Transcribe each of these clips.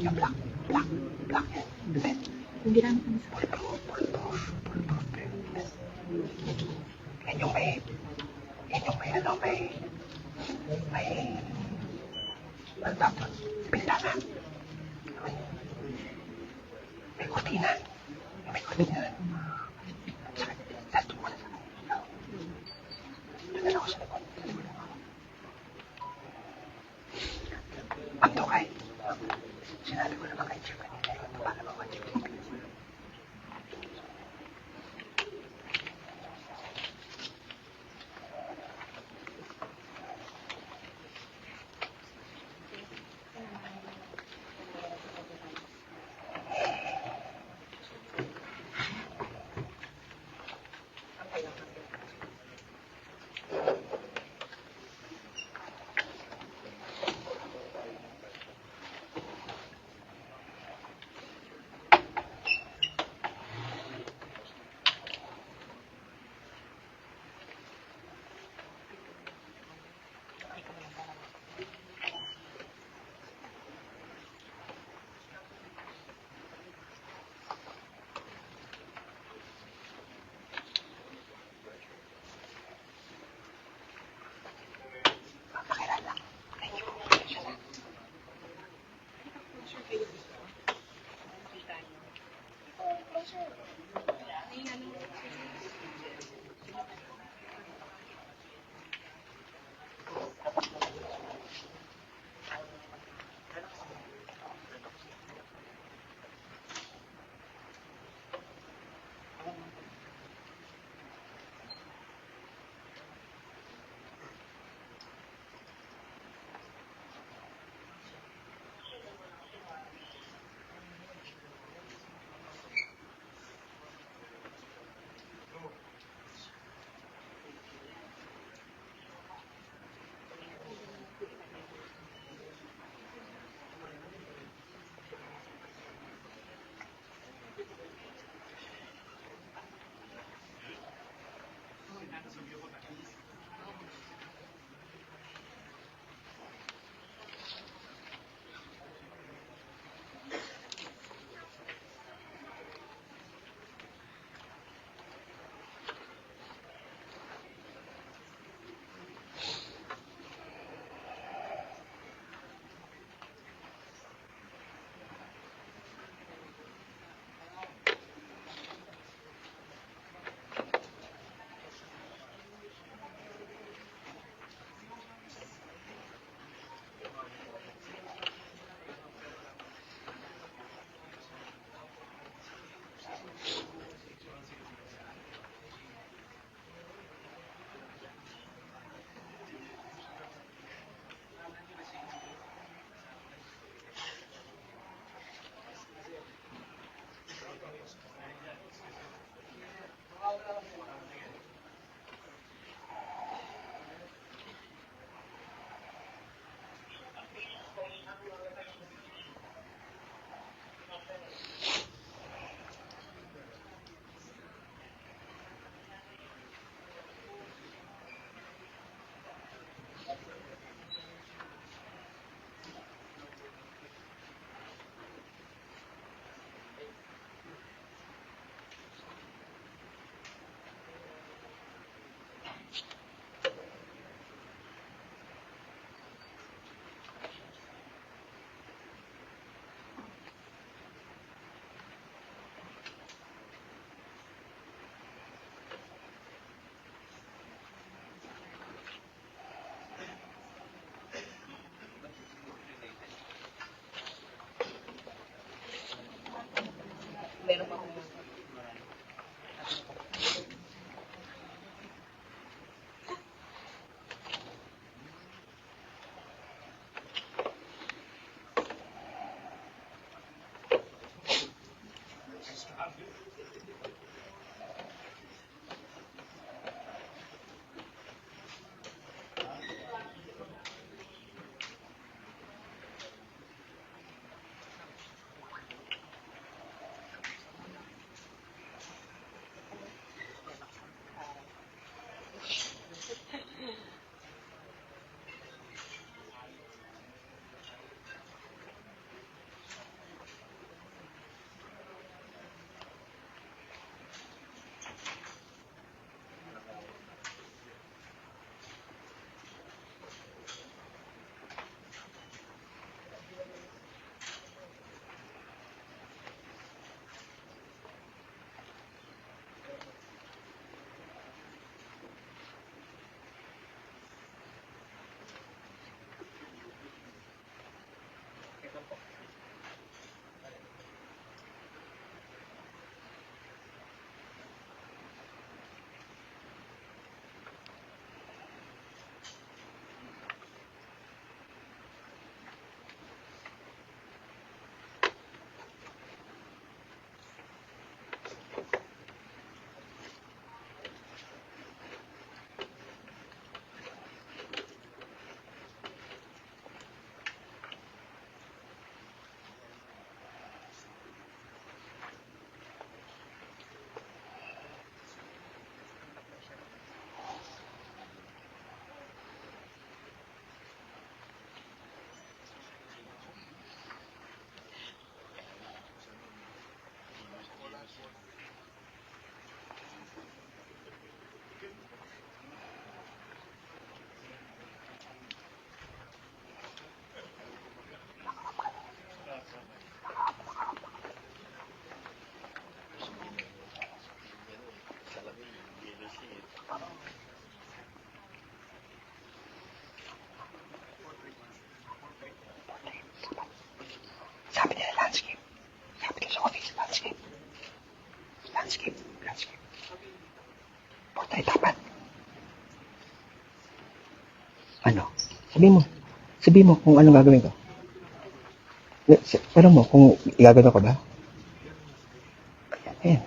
Yung black. Black yan. Ben. Yung ginamit mo sa Bulletproof. Yan yung may ang tapos, bintana. May kurtina. Tapos doon muna sa doon na ako sa likod. Ang tukay. Sinabi ko naman kay Chip kanina yun. Paano ba kay Chip? meron pa akong Sabihin mo. Sabihin mo kung anong gagawin ko. Tanong mo kung igagano ko ba? Ayan.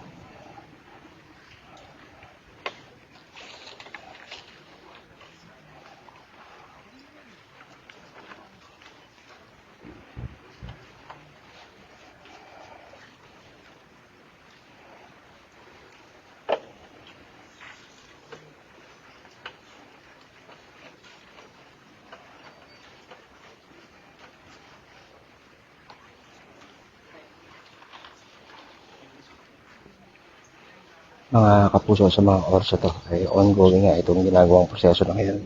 Mga kapuso, sa mga oras na to ay ongoing nga itong ginagawang proseso na ngayon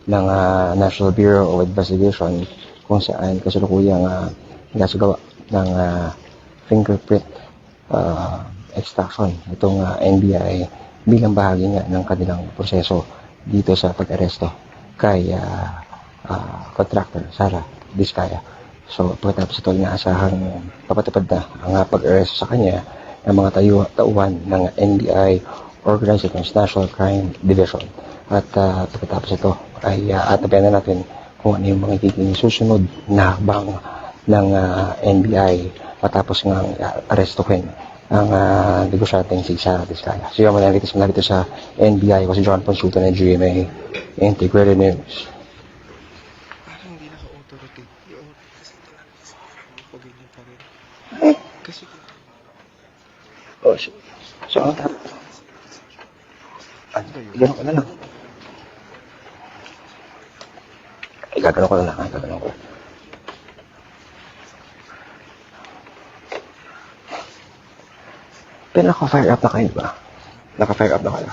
ng National Bureau of Investigation, kung saan kasalukuyang ginagawa ng fingerprint extraction itong NBI bilang bahagi nga ng kanilang proseso dito sa pag-aresto kay contractor Sara Diskaya. So pagkatapos ito, inaasahang papatupad na ang pag-aresto sa kanya ng mga tauhan ng NBI Organized International Crime Division. At pagkatapos ito ay atabayan na natin kung ano yung magiging susunod na hakbang ng NBI matapos nga arestuhin ang negosyanteng si Sara Diskaya. So yung mga dito sa NBI ko si John Ponsulto ng GMA Integrated News. Parang hindi naka-auto-rotate. Kasi talaga pag ganyan pa rin. Kasi Oh, so ang tap. Gano'n ko na lang. Gagano ko na lang. Gagano ko. Pero naka-fire up na kayo ba? Naka-fire up na kayo.